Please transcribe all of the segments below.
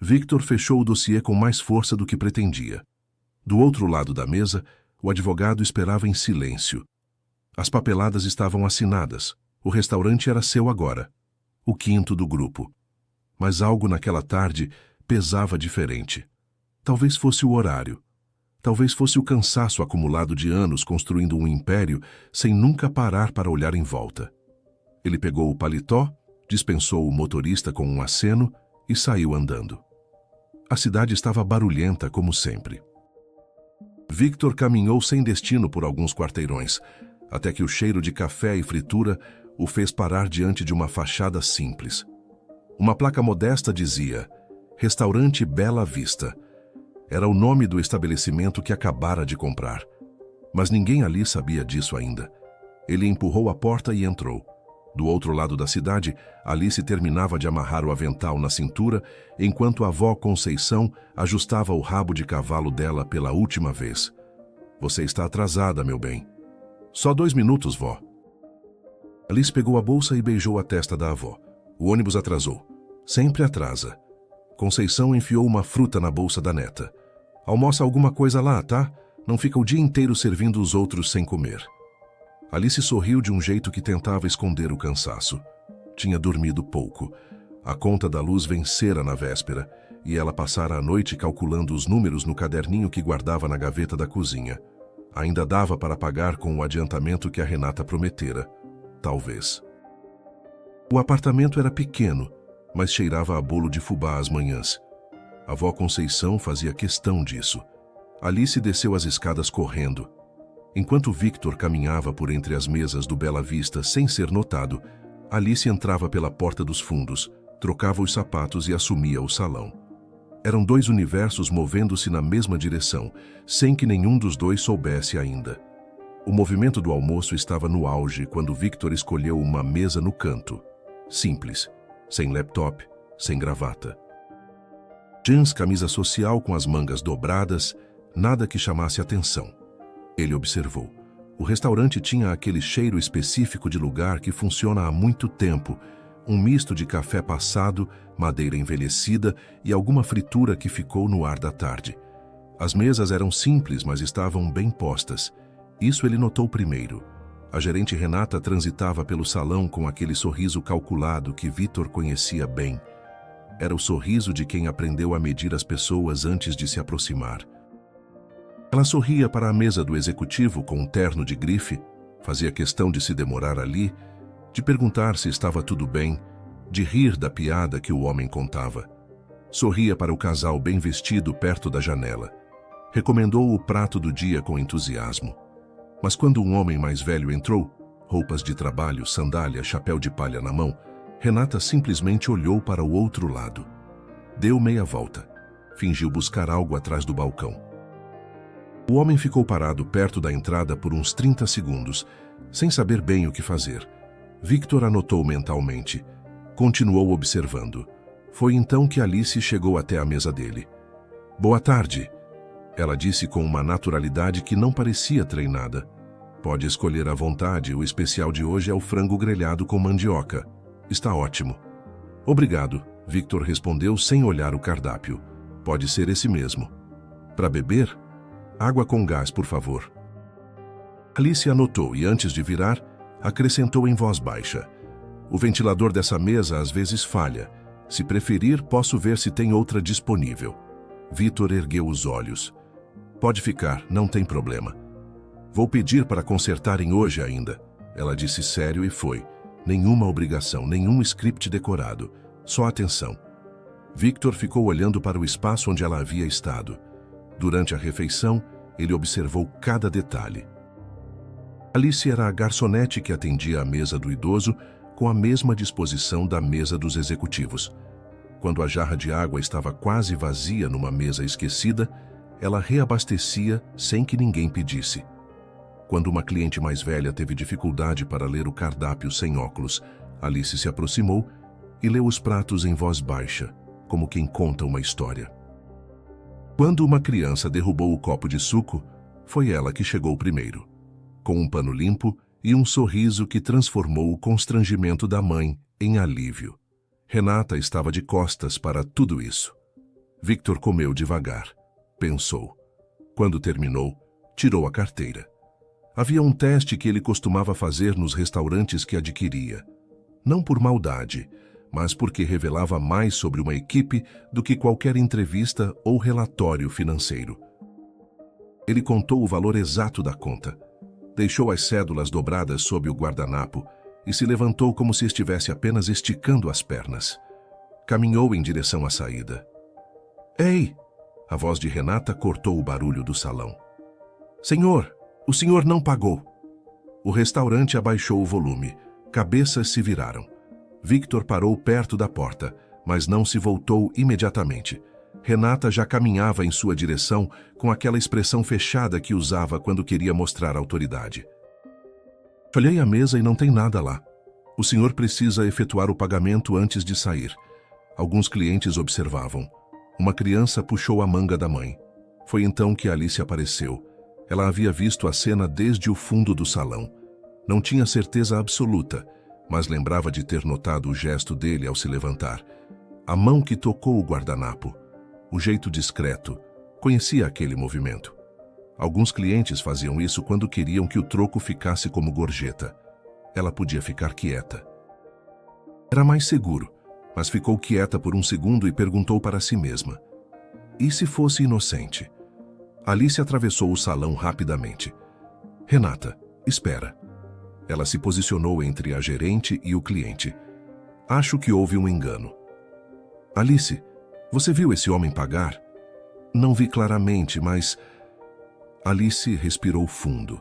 Victor fechou o dossiê com mais força do que pretendia. Do outro lado da mesa, o advogado esperava em silêncio. As papeladas estavam assinadas. O restaurante era seu agora. O quinto do grupo. Mas algo naquela tarde pesava diferente. Talvez fosse o horário. Talvez fosse o cansaço acumulado de anos construindo um império sem nunca parar para olhar em volta. Ele pegou o paletó, dispensou o motorista com um aceno e saiu andando. A cidade estava barulhenta como sempre. Victor caminhou sem destino por alguns quarteirões, até que o cheiro de café e fritura o fez parar diante de uma fachada simples. Uma placa modesta dizia: Restaurante Bela Vista. Era o nome do estabelecimento que acabara de comprar. Mas ninguém ali sabia disso ainda. Ele empurrou a porta e entrou. Do outro lado da cidade, Alice terminava de amarrar o avental na cintura, enquanto a avó Conceição ajustava o rabo de cavalo dela pela última vez. Você está atrasada, meu bem. Só 2 minutos, vó. Alice pegou a bolsa e beijou a testa da avó. O ônibus atrasou. Sempre atrasa. Conceição enfiou uma fruta na bolsa da neta. Almoça alguma coisa lá, tá? Não fica o dia inteiro servindo os outros sem comer. Alice sorriu de um jeito que tentava esconder o cansaço. Tinha dormido pouco. A conta da luz vencera na véspera, e ela passara a noite calculando os números no caderninho que guardava na gaveta da cozinha. Ainda dava para pagar com o adiantamento que a Renata prometera. Talvez. O apartamento era pequeno, mas cheirava a bolo de fubá às manhãs. A avó Conceição fazia questão disso. Alice desceu as escadas correndo. Enquanto Victor caminhava por entre as mesas do Bela Vista sem ser notado, Alice entrava pela porta dos fundos, trocava os sapatos e assumia o salão. Eram 2 universos movendo-se na mesma direção, sem que nenhum dos dois soubesse ainda. O movimento do almoço estava no auge quando Victor escolheu uma mesa no canto. Simples, sem laptop, sem gravata. Jeans, camisa social com as mangas dobradas, nada que chamasse atenção. Ele observou. O restaurante tinha aquele cheiro específico de lugar que funciona há muito tempo, um misto de café passado, madeira envelhecida e alguma fritura que ficou no ar da tarde. As mesas eram simples, mas estavam bem postas. Isso ele notou primeiro. A gerente Renata transitava pelo salão com aquele sorriso calculado que Victor conhecia bem. Era o sorriso de quem aprendeu a medir as pessoas antes de se aproximar. Ela sorria para a mesa do executivo com um terno de grife, fazia questão de se demorar ali, de perguntar se estava tudo bem, de rir da piada que o homem contava. Sorria para o casal bem vestido perto da janela. Recomendou o prato do dia com entusiasmo. Mas quando um homem mais velho entrou, roupas de trabalho, sandália, chapéu de palha na mão, Renata simplesmente olhou para o outro lado. Deu meia volta. Fingiu buscar algo atrás do balcão. O homem ficou parado perto da entrada por uns 30 segundos, sem saber bem o que fazer. Victor anotou mentalmente. Continuou observando. Foi então que Alice chegou até a mesa dele. Boa tarde, ela disse com uma naturalidade que não parecia treinada. Pode escolher à vontade, o especial de hoje é o frango grelhado com mandioca. Está ótimo. Obrigado, Victor respondeu sem olhar o cardápio. Pode ser esse mesmo. Para beber? Água com gás, por favor. Alice anotou e, antes de virar, acrescentou em voz baixa. O ventilador dessa mesa às vezes falha. Se preferir, posso ver se tem outra disponível. Victor ergueu os olhos. Pode ficar, não tem problema. Vou pedir para consertarem hoje ainda. Ela disse sério e foi. Nenhuma obrigação, nenhum script decorado. Só atenção. Victor ficou olhando para o espaço onde ela havia estado. Durante a refeição, ele observou cada detalhe. Alice era a garçonete que atendia a mesa do idoso com a mesma disposição da mesa dos executivos. Quando a jarra de água estava quase vazia numa mesa esquecida, ela reabastecia sem que ninguém pedisse. Quando uma cliente mais velha teve dificuldade para ler o cardápio sem óculos, Alice se aproximou e leu os pratos em voz baixa, como quem conta uma história. Quando uma criança derrubou o copo de suco, foi ela que chegou primeiro, com um pano limpo e um sorriso que transformou o constrangimento da mãe em alívio. Renata estava de costas para tudo isso. Victor comeu devagar. Pensou. Quando terminou, tirou a carteira. Havia um teste que ele costumava fazer nos restaurantes que adquiria. Não por maldade, mas porque revelava mais sobre uma equipe do que qualquer entrevista ou relatório financeiro. Ele contou o valor exato da conta, deixou as cédulas dobradas sob o guardanapo e se levantou como se estivesse apenas esticando as pernas. Caminhou em direção à saída. Ei! A voz de Renata cortou o barulho do salão. Senhor, o senhor não pagou. O restaurante abaixou o volume. Cabeças se viraram. Victor parou perto da porta, mas não se voltou imediatamente. Renata já caminhava em sua direção com aquela expressão fechada que usava quando queria mostrar autoridade. Olhei a mesa e não tem nada lá. O senhor precisa efetuar o pagamento antes de sair. Alguns clientes observavam. Uma criança puxou a manga da mãe. Foi então que Alice apareceu. Ela havia visto a cena desde o fundo do salão. Não tinha certeza absoluta, mas lembrava de ter notado o gesto dele ao se levantar. A mão que tocou o guardanapo. O jeito discreto. Conhecia aquele movimento. Alguns clientes faziam isso quando queriam que o troco ficasse como gorjeta. Ela podia ficar quieta. Era mais seguro, mas ficou quieta por um segundo e perguntou para si mesma. E se fosse inocente? Alice atravessou o salão rapidamente. Renata, espera. Ela se posicionou entre a gerente e o cliente. Acho que houve um engano. Alice, você viu esse homem pagar? Não vi claramente, mas... Alice respirou fundo.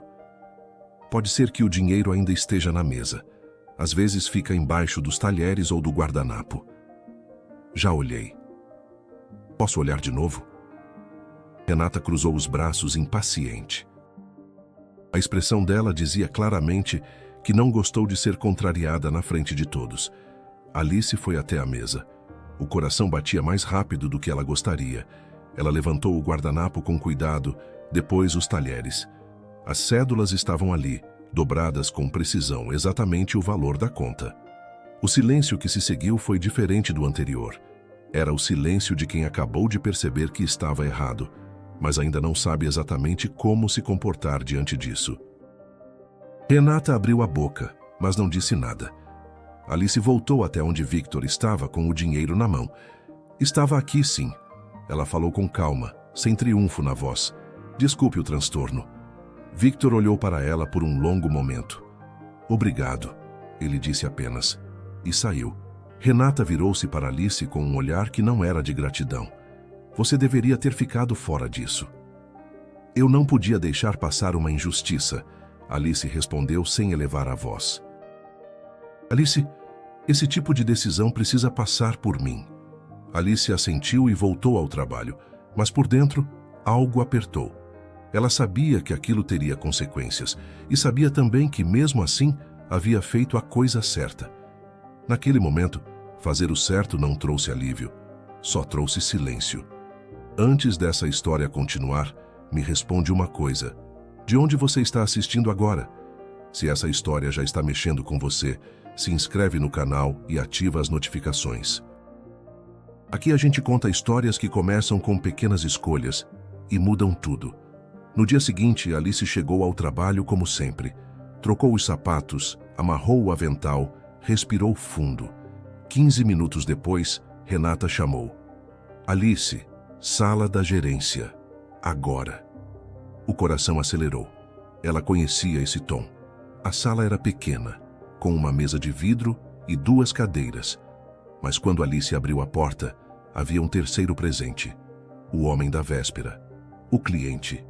Pode ser que o dinheiro ainda esteja na mesa. Às vezes fica embaixo dos talheres ou do guardanapo. Já olhei. Posso olhar de novo? Renata cruzou os braços impaciente. A expressão dela dizia claramente que não gostou de ser contrariada na frente de todos. Alice foi até a mesa. O coração batia mais rápido do que ela gostaria. Ela levantou o guardanapo com cuidado, depois os talheres. As cédulas estavam ali, dobradas com precisão, exatamente o valor da conta. O silêncio que se seguiu foi diferente do anterior. Era o silêncio de quem acabou de perceber que estava errado, mas ainda não sabe exatamente como se comportar diante disso. Renata abriu a boca, mas não disse nada. Alice voltou até onde Victor estava com o dinheiro na mão. Estava aqui, sim. Ela falou com calma, sem triunfo na voz. Desculpe o transtorno. Victor olhou para ela por um longo momento. Obrigado, ele disse apenas, e saiu. Renata virou-se para Alice com um olhar que não era de gratidão. Você deveria ter ficado fora disso. Eu não podia deixar passar uma injustiça, Alice respondeu sem elevar a voz. Alice, esse tipo de decisão precisa passar por mim. Alice assentiu e voltou ao trabalho, mas por dentro, algo apertou. Ela sabia que aquilo teria consequências e sabia também que, mesmo assim, havia feito a coisa certa. Naquele momento, fazer o certo não trouxe alívio, só trouxe silêncio. Antes dessa história continuar, me responde uma coisa. De onde você está assistindo agora? Se essa história já está mexendo com você, se inscreve no canal e ativa as notificações. Aqui a gente conta histórias que começam com pequenas escolhas e mudam tudo. No dia seguinte, Alice chegou ao trabalho como sempre. Trocou os sapatos, amarrou o avental, respirou fundo. 15 minutos depois, Renata chamou. Alice, sala da gerência. Agora. O coração acelerou. Ela conhecia esse tom. A sala era pequena, com uma mesa de vidro e 2 cadeiras. Mas quando Alice abriu a porta, havia um terceiro presente. O homem da véspera. O cliente.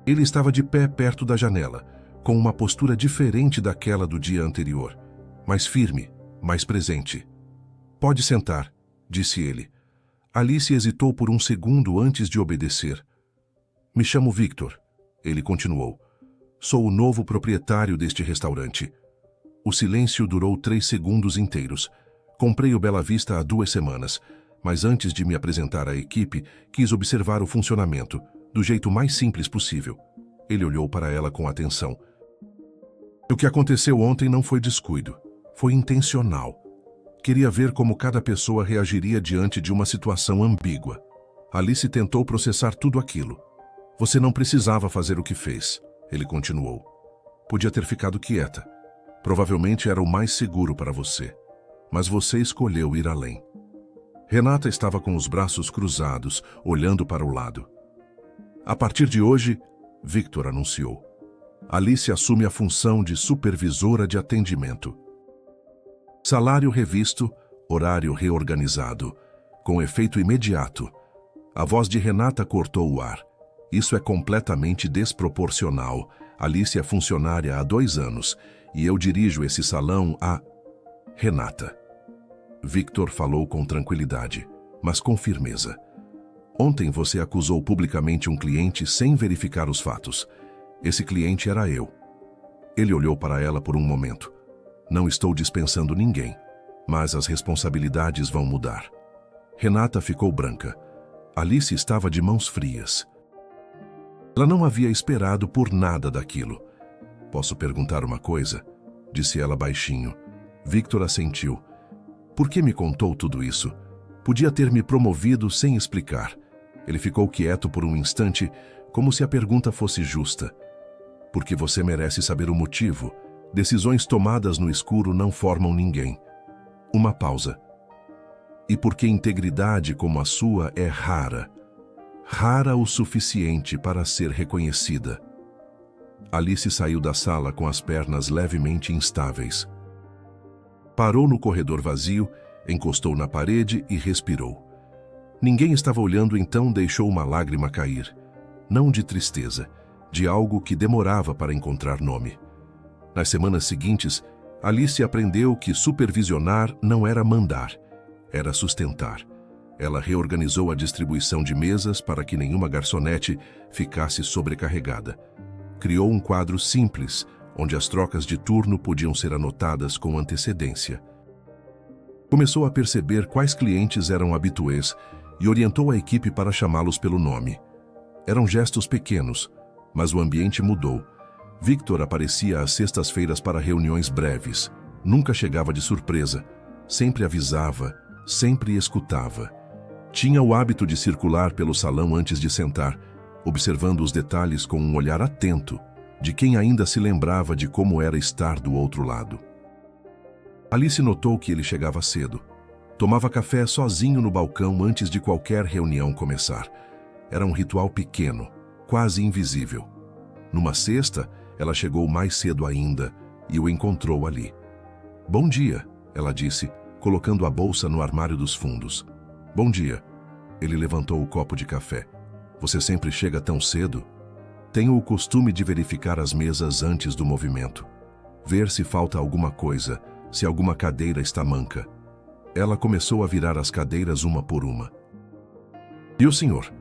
Ele estava de pé perto da janela, com uma postura diferente daquela do dia anterior. Mais firme, mais presente. Pode sentar, disse ele. Alice hesitou por um segundo antes de obedecer. Me chamo Victor, ele continuou. Sou o novo proprietário deste restaurante. O silêncio durou 3 segundos inteiros. Comprei o Bela Vista há 2 semanas, mas antes de me apresentar à equipe, quis observar o funcionamento, do jeito mais simples possível. Ele olhou para ela com atenção. O que aconteceu ontem não foi descuido. Foi intencional. Queria ver como cada pessoa reagiria diante de uma situação ambígua. Alice tentou processar tudo aquilo. Você não precisava fazer o que fez, ele continuou. Podia ter ficado quieta. Provavelmente era o mais seguro para você. Mas você escolheu ir além. Renata estava com os braços cruzados, olhando para o lado. A partir de hoje, Victor anunciou, Alice assume a função de supervisora de atendimento. Salário revisto, horário reorganizado, com efeito imediato. A voz de Renata cortou o ar. Isso é completamente desproporcional. Alice é funcionária há 2 anos e eu dirijo esse salão a... Renata. Victor falou com tranquilidade, mas com firmeza. Ontem você acusou publicamente um cliente sem verificar os fatos. Esse cliente era eu. Ele olhou para ela por um momento. Não estou dispensando ninguém, mas as responsabilidades vão mudar. Renata ficou branca. Alice estava de mãos frias. Ela não havia esperado por nada daquilo. Posso perguntar uma coisa? Disse ela baixinho. Victor assentiu. Por que me contou tudo isso? Podia ter me promovido sem explicar. Ele ficou quieto por um instante, como se a pergunta fosse justa. Porque você merece saber o motivo. Decisões tomadas no escuro não formam ninguém. Uma pausa. E porque integridade como a sua é rara. Rara o suficiente para ser reconhecida. Alice saiu da sala com as pernas levemente instáveis. Parou no corredor vazio, encostou na parede e respirou. Ninguém estava olhando, então deixou uma lágrima cair. Não de tristeza, de algo que demorava para encontrar nome. Nas semanas seguintes, Alice aprendeu que supervisionar não era mandar, era sustentar. Ela reorganizou a distribuição de mesas para que nenhuma garçonete ficasse sobrecarregada. Criou um quadro simples, onde as trocas de turno podiam ser anotadas com antecedência. Começou a perceber quais clientes eram habituês e orientou a equipe para chamá-los pelo nome. Eram gestos pequenos, mas o ambiente mudou. Victor aparecia às sextas-feiras para reuniões breves. Nunca chegava de surpresa. Sempre avisava, sempre escutava. Tinha o hábito de circular pelo salão antes de sentar, observando os detalhes com um olhar atento, de quem ainda se lembrava de como era estar do outro lado. Alice notou que ele chegava cedo. Tomava café sozinho no balcão antes de qualquer reunião começar. Era um ritual pequeno, quase invisível. Numa sexta, ela chegou mais cedo ainda e o encontrou ali. "Bom dia", ela disse, colocando a bolsa no armário dos fundos. "Bom dia." Ele levantou o copo de café. "Você sempre chega tão cedo?" "Tenho o costume de verificar as mesas antes do movimento. Ver se falta alguma coisa, se alguma cadeira está manca." Ela começou a virar as cadeiras uma por uma. "E o senhor?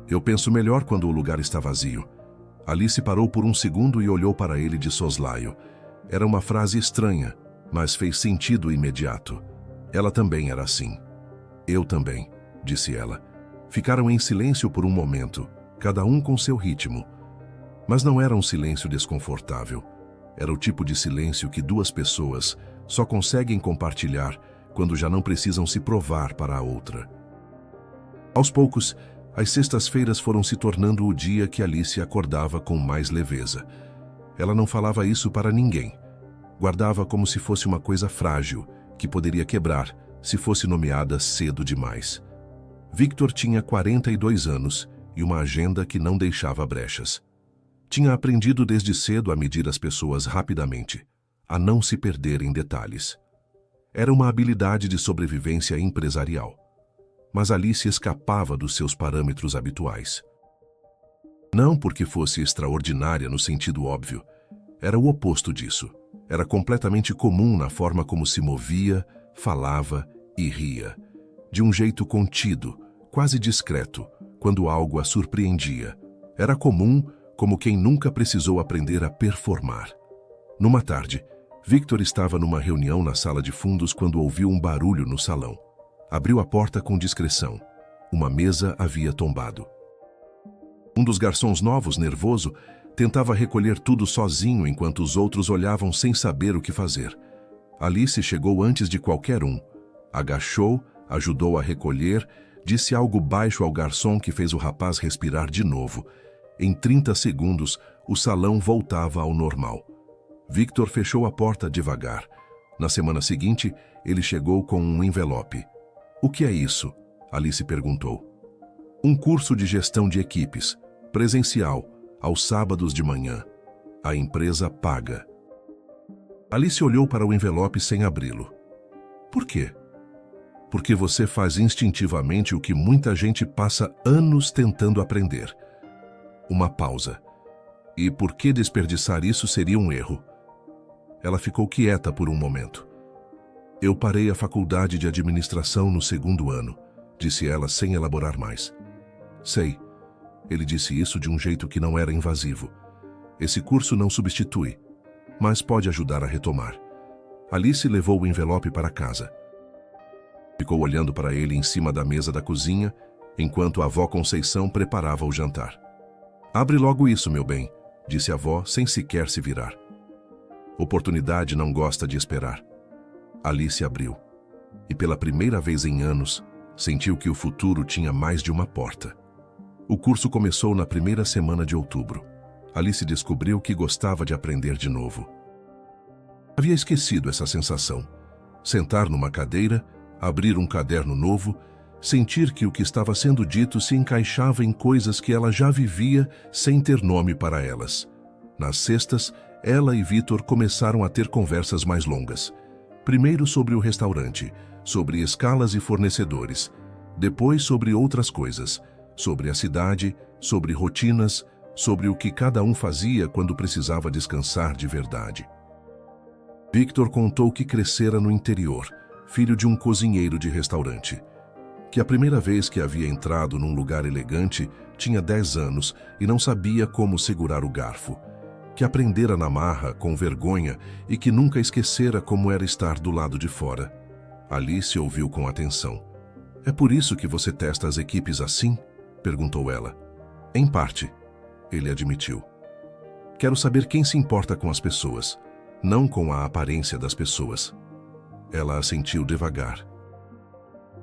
Eu penso melhor quando o lugar está vazio." Alice parou por um segundo e olhou para ele de soslaio. Era uma frase estranha, mas fez sentido imediato. Ela também era assim. "Eu também", disse ela. Ficaram em silêncio por um momento, cada um com seu ritmo. Mas não era um silêncio desconfortável. Era o tipo de silêncio que 2 pessoas só conseguem compartilhar quando já não precisam se provar para a outra. Aos poucos, as sextas-feiras foram se tornando o dia que Alice acordava com mais leveza. Ela não falava isso para ninguém. Guardava como se fosse uma coisa frágil, que poderia quebrar se fosse nomeada cedo demais. Victor tinha 42 anos e uma agenda que não deixava brechas. Tinha aprendido desde cedo a medir as pessoas rapidamente, a não se perder em detalhes. Era uma habilidade de sobrevivência empresarial. Mas Alice escapava dos seus parâmetros habituais. Não porque fosse extraordinária no sentido óbvio. Era o oposto disso. Era completamente comum na forma como se movia, falava e ria. De um jeito contido, quase discreto, quando algo a surpreendia. Era comum como quem nunca precisou aprender a performar. Numa tarde, Victor estava numa reunião na sala de fundos quando ouviu um barulho no salão. Abriu a porta com discrição. Uma mesa havia tombado. Um dos garçons novos, nervoso, tentava recolher tudo sozinho enquanto os outros olhavam sem saber o que fazer. Alice chegou antes de qualquer um, Agachou, ajudou a recolher, disse algo baixo ao garçom que fez o rapaz respirar de novo. Em 30 segundos, o salão voltava ao normal. Victor fechou a porta devagar. Na semana seguinte, ele chegou com um envelope. "O que é isso?" Alice perguntou. "Um curso de gestão de equipes, presencial, aos sábados de manhã. A empresa paga." Alice olhou para o envelope sem abri-lo. "Por quê?" "Porque você faz instintivamente o que muita gente passa anos tentando aprender." Uma pausa. "E por que desperdiçar isso seria um erro?" Ela ficou quieta por um momento. "Eu parei a faculdade de administração no 2º ano", disse ela sem elaborar mais. "Sei." Ele disse isso de um jeito que não era invasivo. "Esse curso não substitui, mas pode ajudar a retomar." Alice levou o envelope para casa. Ficou olhando para ele em cima da mesa da cozinha, enquanto a avó Conceição preparava o jantar. "Abre logo isso, meu bem", disse a avó sem sequer se virar. Oportunidade não gosta de esperar. Alice abriu. E pela primeira vez em anos, sentiu que o futuro tinha mais de uma porta. O curso começou na primeira semana de outubro. Alice descobriu que gostava de aprender de novo. Havia esquecido essa sensação. Sentar numa cadeira, abrir um caderno novo, sentir que o que estava sendo dito se encaixava em coisas que ela já vivia sem ter nome para elas. Nas sextas, ela e Victor começaram a ter conversas mais longas. Primeiro sobre o restaurante, sobre escalas e fornecedores. Depois sobre outras coisas, sobre a cidade, sobre rotinas, sobre o que cada um fazia quando precisava descansar de verdade. Victor contou que crescera no interior, filho de um cozinheiro de restaurante. Que a primeira vez que havia entrado num lugar elegante tinha 10 anos e não sabia como segurar o garfo. Que aprendera na marra, com vergonha, e que nunca esquecera como era estar do lado de fora. Alice ouviu com atenção. "É por isso que você testa as equipes assim?" perguntou ela. "Em parte", ele admitiu. "Quero saber quem se importa com as pessoas, não com a aparência das pessoas." Ela assentiu devagar.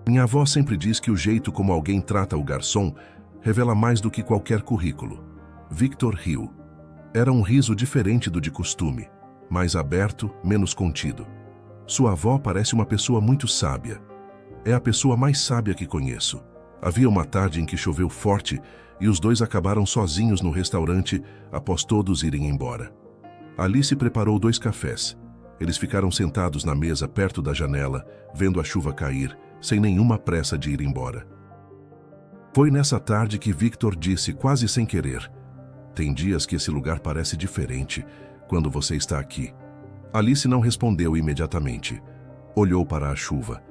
"Minha avó sempre diz que o jeito como alguém trata o garçom revela mais do que qualquer currículo." Victor riu. Era um riso diferente do de costume, mais aberto, menos contido. "Sua avó parece uma pessoa muito sábia. É a pessoa mais sábia que conheço." Havia uma tarde em que choveu forte e os dois acabaram sozinhos no restaurante após todos irem embora. Alice preparou 2 cafés. Eles ficaram sentados na mesa perto da janela, vendo a chuva cair, sem nenhuma pressa de ir embora. Foi nessa tarde que Victor disse, quase sem querer: "Tem dias que esse lugar parece diferente quando você está aqui." Alice não respondeu imediatamente. Olhou para a chuva.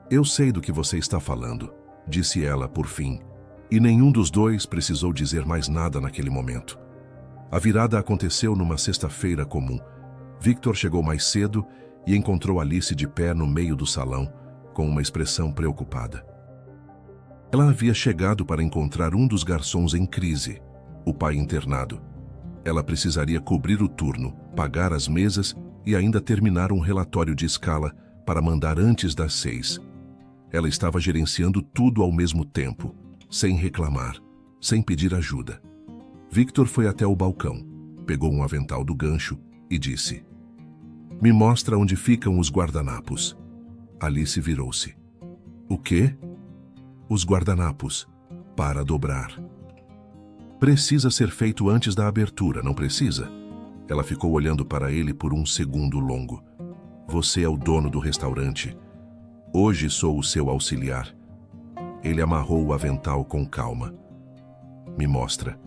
"Eu sei do que você está falando", disse ela por fim, e nenhum dos dois precisou dizer mais nada naquele momento. A virada aconteceu numa sexta-feira comum. Victor chegou mais cedo e encontrou Alice de pé no meio do salão, com uma expressão preocupada. Ela havia chegado para encontrar um dos garçons em crise, o pai internado. Ela precisaria cobrir o turno, pagar as mesas e ainda terminar um relatório de escala para mandar antes das 6. Ela estava gerenciando tudo ao mesmo tempo, sem reclamar, sem pedir ajuda. Victor foi até o balcão, pegou um avental do gancho e disse: "Me mostra onde ficam os guardanapos." Alice virou-se. "O quê?" "Os guardanapos, para dobrar." "Precisa ser feito antes da abertura, não precisa?" Ela ficou olhando para ele por um segundo longo. "Você é o dono do restaurante. Hoje sou o seu auxiliar." Ele amarrou o avental com calma. "Me mostra."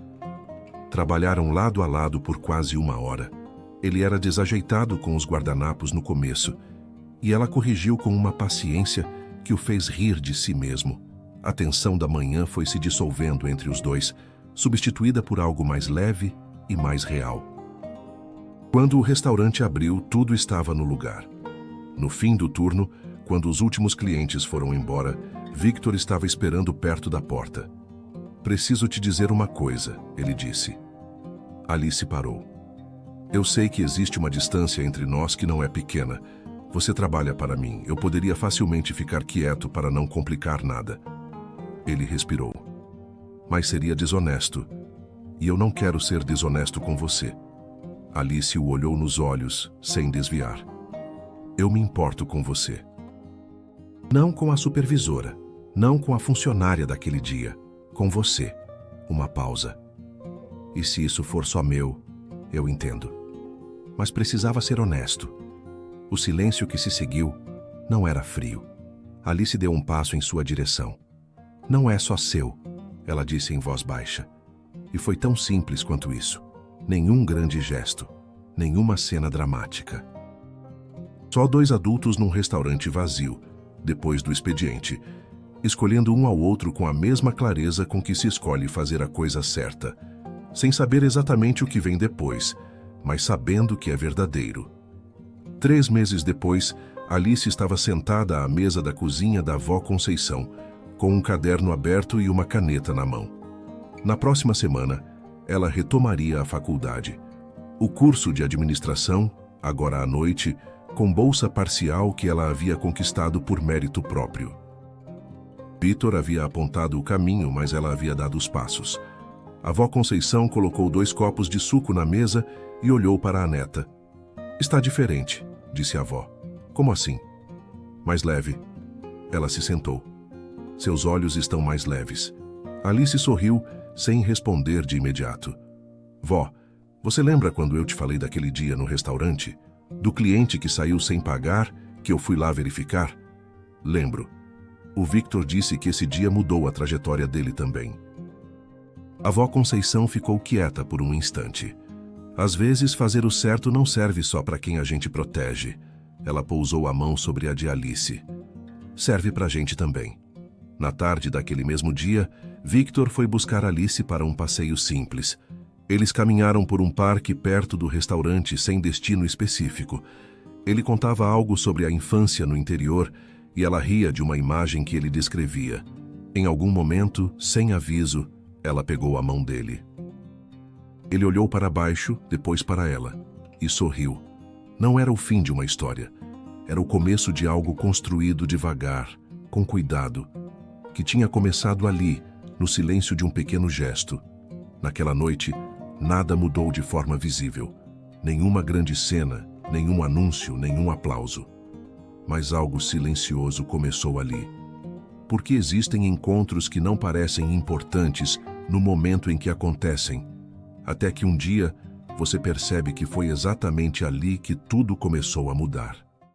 Trabalharam lado a lado por quase 1 hora. Ele era desajeitado com os guardanapos no começo, e ela corrigiu com uma paciência que o fez rir de si mesmo. A tensão da manhã foi se dissolvendo entre os dois, substituída por algo mais leve e mais real. Quando o restaurante abriu, tudo estava no lugar. No fim do turno, quando os últimos clientes foram embora, Victor estava esperando perto da porta. "Preciso te dizer uma coisa", ele disse. Alice parou. "Eu sei que existe uma distância entre nós que não é pequena, Você trabalha para mim. Eu poderia facilmente ficar quieto para não complicar nada. Ele respirou. Mas seria desonesto. E eu não quero ser desonesto com você. Alice o olhou nos olhos, sem desviar. Eu me importo com você. Não com a supervisora, não com a funcionária daquele dia, com você. Uma pausa. E se isso for só meu, eu entendo. Mas precisava ser honesto. O silêncio que se seguiu não era frio. Alice deu um passo em sua direção. Não é só seu, ela disse em voz baixa. E foi tão simples quanto isso. Nenhum grande gesto, nenhuma cena dramática. Só dois adultos num restaurante vazio, depois do expediente, escolhendo um ao outro com a mesma clareza com que se escolhe fazer a coisa certa, sem saber exatamente o que vem depois, mas sabendo que é verdadeiro. 3 meses depois, Alice estava sentada à mesa da cozinha da avó Conceição, com um caderno aberto e uma caneta na mão. Na próxima semana, ela retomaria a faculdade. O curso de administração, agora à noite, com bolsa parcial que ela havia conquistado por mérito próprio. Vitor havia apontado o caminho, mas ela havia dado os passos. A avó Conceição colocou 2 copos de suco na mesa e olhou para a neta. Está diferente, disse a avó. Como assim? Mais leve. Ela se sentou. Seus olhos estão mais leves. Alice sorriu, sem responder de imediato. Vó, você lembra quando eu te falei daquele dia no restaurante? Do cliente que saiu sem pagar, que eu fui lá verificar? Lembro. O Victor disse que esse dia mudou a trajetória dele também. A avó Conceição ficou quieta por um instante. Às vezes, fazer o certo não serve só para quem a gente protege. Ela pousou a mão sobre a de Alice. Serve para a gente também. Na tarde daquele mesmo dia, Victor foi buscar Alice para um passeio simples. Eles caminharam por um parque perto do restaurante sem destino específico. Ele contava algo sobre a infância no interior e ela ria de uma imagem que ele descrevia. Em algum momento, sem aviso, ela pegou a mão dele. Ele olhou para baixo, depois para ela, e sorriu. Não era o fim de uma história. Era o começo de algo construído devagar, com cuidado, que tinha começado ali, no silêncio de um pequeno gesto. Naquela noite, nada mudou de forma visível. Nenhuma grande cena, nenhum anúncio, nenhum aplauso. Mas algo silencioso começou ali. Porque existem encontros que não parecem importantes no momento em que acontecem, até que um dia você percebe que foi exatamente ali que tudo começou a mudar.